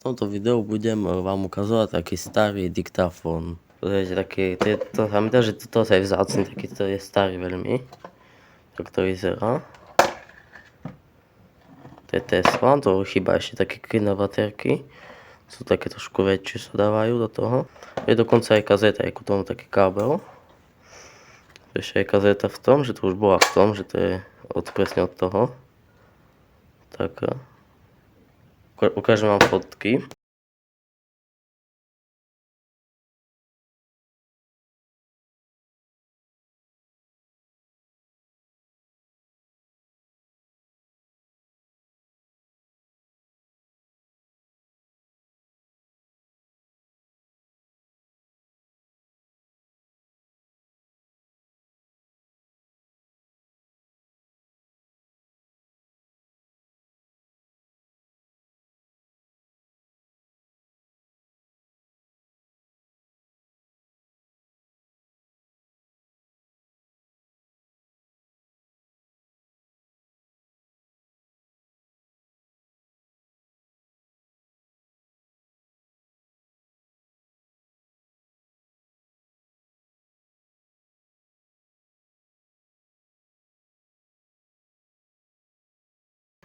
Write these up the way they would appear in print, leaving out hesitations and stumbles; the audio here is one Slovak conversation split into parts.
tomto videu budem vám ukazovať taký starý diktafón. Pozrite, taký, to sa mi dá, že toto je vzácny, takýto je starý veľmi. Tak to vyzerá. To je Tesla, to chýba ešte také klidné baterky. Sú také trošku väčšie, sa dávajú do toho. Je dokonca aj kazeta, je ku tomu taký kábel. Ešte je kazeta v tom, že to už bola v tom, že to je presne od toho. Tak ukážem vám fotky.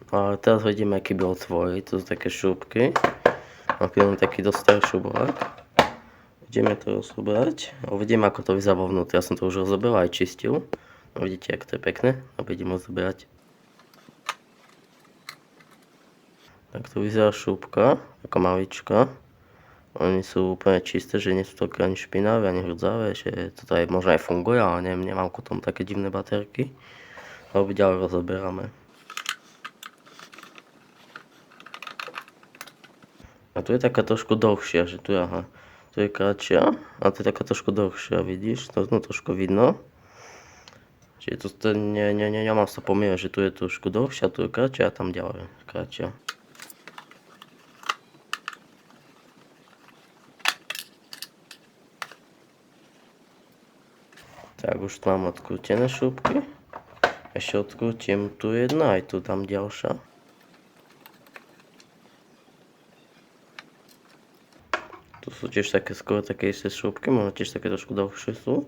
A teraz vidíme, aký by otvoriť. To sú také šúbky. Aký je taký dosť starý šubolák. Ideme to rozobrať. A uvidíme, ako to vyzerá vo vnútri. Ja som to už rozobral aj čistil. A vidíte, ako to je pekné. A budeme rozobrať. Tak to vyzerá šúbka. Taká malička. Oni sú úplne čisté, že nie sú to ani špinavé, ani hrudzavé. Že toto aj možno aj funguje, ale neviem, nemám ku tomu také divné baterky. A ďalej rozoberáme. A tu je taká trošku dlhšia, že tu je, aha, tu je kratšia a tu je taká trošku dlhšia, vidíš, to trošku vidno. Čiže to nemám sa pomývať, že tu je trošku dlhšia, tu je kratšia a tam ďalej kratšia. Tak už tu mám odkrútené šúbky. Ešte odkrútim tu jedna, aj tu tam ďalšia. Tu sú tiež také skoro také isté šúbky, možno tiež také trošku dlhšie sú.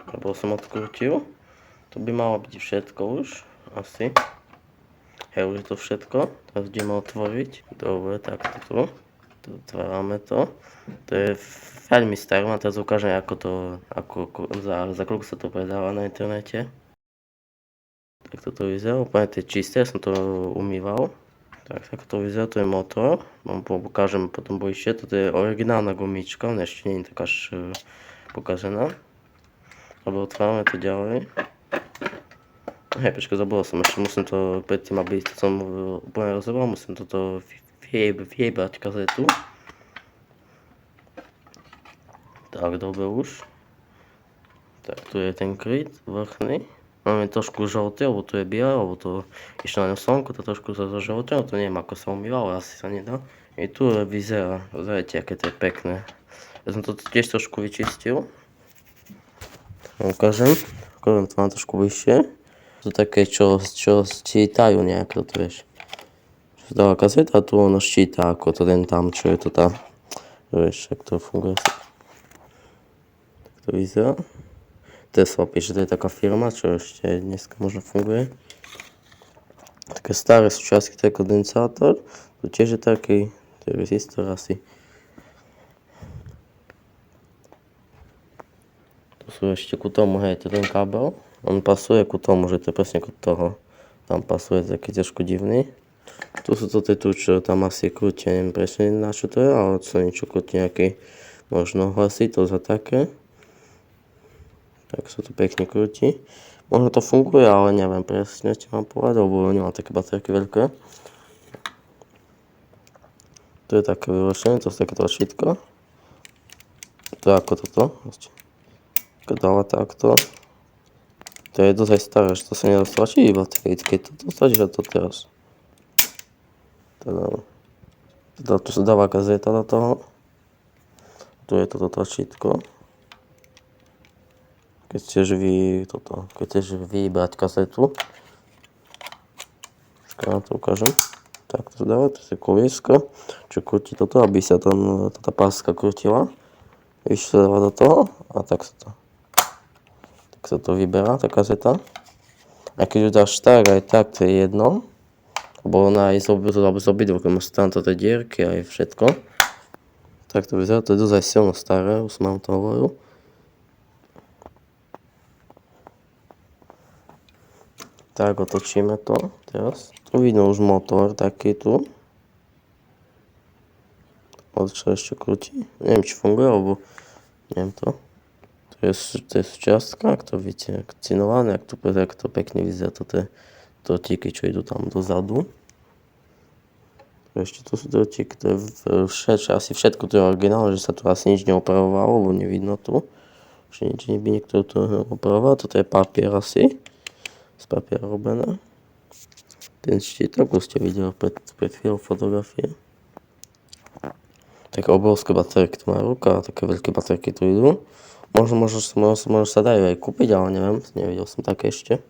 Lebo som odkrútil. To by malo byť všetko už, asi. Hej, už je to všetko. Teraz ideme otvoriť. Dobre, tak tu. Tu otvárame to. To je veľmi staré, a teraz ukážem, za koľko sa to predáva na internete. Tak toto vyzerá, úplne to je čisté, ja som to umýval. Tak to vyzerá, to je motor, vám ukážem potom bližšie, toto je originálna gumička, ona ešte nie je taká pokazená. Lebo otvárame to ďalej. Hej, počkaj, zabudol som, ešte musím to predtým, aby to som úplne rozobral, musím toto vyjebať kazetu. Tak, dobre už. Tak, tu je ten kryt vrchný. Máme trošku žlté, lebo tu je biele, lebo to išlo na slnko, to trošku sa zažltelo, to neviem ako sa umýval, ale asi sa nedá. I tu vyzerá, pozrite, aké to je pekné. Ja som to tiež trošku vyčistil. Ukážem to mám trošku vyššie. To také, čo sčítajú nejak, to vieš. Čo sa dáva kazeta, tu ono ščíta, ako to ten tam, čo je to tam. Vieš, ak to funguje. Tak to vyzerá. Tesla píše, to je taká firma, čo ešte dneska možno funguje. Také staré súčiastky, to je kondensátor. Tu tiež je taký, to je rezistor asi. Tu sú ešte ku tomu, hej, to je ten kábel. On pasuje ku tomu, že to je presne ku toho. Tam pasuje taký trošku divný. Tu sú to tie tu, čo tam asi krútia, neviem presne na čo to je, ale to niečo krúti nejaký možno hlasy, to za také. Tak sa to pekne krúti. Možno to funguje, ale neviem presne, čo mám povedať, lebo nemám také baterky veľké. Tu je také vyložené, to sú také tlačítko. To je ako toto. Keď dáva takto. To je dosť staré, že to sa nedá stlačiť iba keď toto stlačíš a to teraz. Teda tu sa dáva kazeta do toho. Tu je toto tlačítko. Keď chceš vybrať kazetu, Ja to ukážem. Tak to dáva, to je koliesko, čo krúti toto, aby sa tam tá páska krútila. Víš, sa dáva do toho a tak sa to vyberá, tá kazeta. A keď ju dáš tak, aj tak, to je jedno. Lebo ona je z obidvoch, máš tam toto dierky aj všetko. Tak to vyzerá, to je dosť silno staré, už som vám to hovoril. Tak otočíme to teraz. Tu vidno už motor taký tu. Čo ešte krúti. Neviem, či funguje, alebo neviem to. To je súčiastka, ak to vidíte, ak cinované, ak to pekne vyzerá, toto je dotíky, čo idú tam dozadu. Ešte tu sú dotíky, to je asi všetko to je originál, že sa tu asi nič neopravovalo, lebo nevidno tu. Že nič by niekto tu opravoval, toto je papier asi. Z papiera robené. Ten štítok, už ste videli pred chvíľou fotografie. Také obrovské baterky tu má ruka, také veľké baterky tu idú. Možno sa dajú aj kúpiť, ale neviem, nevidel som také ešte.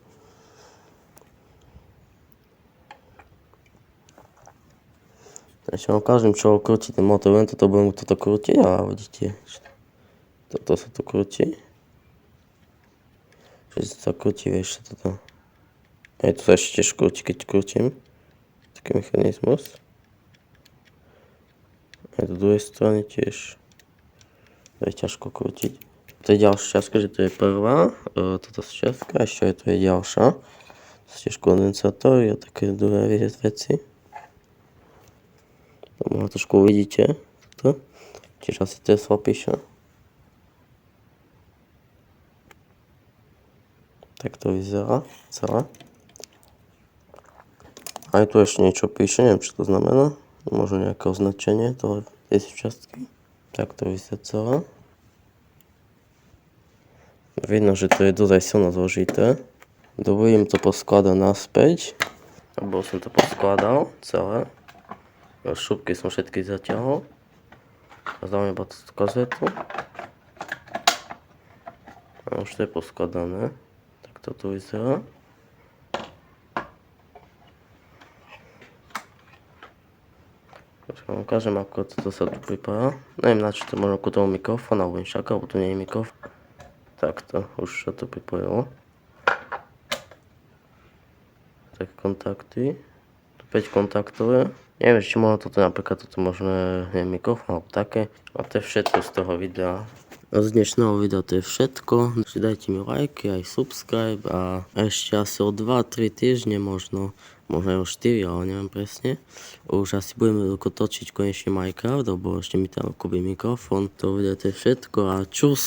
Ešte vám ukážem, čo krúti ten motor, len toto budem krútiť a vidíte, toto sa tu krúti. Že sa to krúti, vieš, toto. Aj tu sa ešte tiež krúti, keď krútim. Taký mechanizmus. Aj do druhej strany tiež. To je ťažko krútiť. To je ďalšia čiastka, že to je prvá. Toto čiastka, ešte aj tu je ďalšia. To sú tiež kondensátory a také druhé veci. To možno trošku uvidíte. Toto. Tiež asi Tesla píše. Tak to vyzerá celé. Aj tu ešte niečo píše, neviem, čo to znamená. Možno nejaké označenie tej súčiastky. Tak to vyzerá celé. Vidno, že to je dosť silno zložité. Dovolím to poskladať naspäť. Lebo som to poskladal celé. Šupky som všetky zatiahol. A dávam iba tú kazetu. A už to je poskladané. Tak toto vyzerá. Vám ukážem, ako toto sa tu pripája. Neviem, na čo to možno ku tomu mikrofón, alebo inšak, alebo tu nie je mikrofón. Takto, už sa to pripojilo. Tak kontakty. Tu 5 kontaktov je. Neviem, či možno toto napríklad, toto možno je mikrofón, alebo také. A to je všetko z toho videa. A z dnešného videa to je všetko. Dajte mi lajky, aj subscribe a ešte asi o 2-3 týždne možno aj o 4, ale neviem presne. Už asi budeme točiť konečne Minecraft, lebo ešte mi tam kúpi mikrofón. To video to je všetko a čus!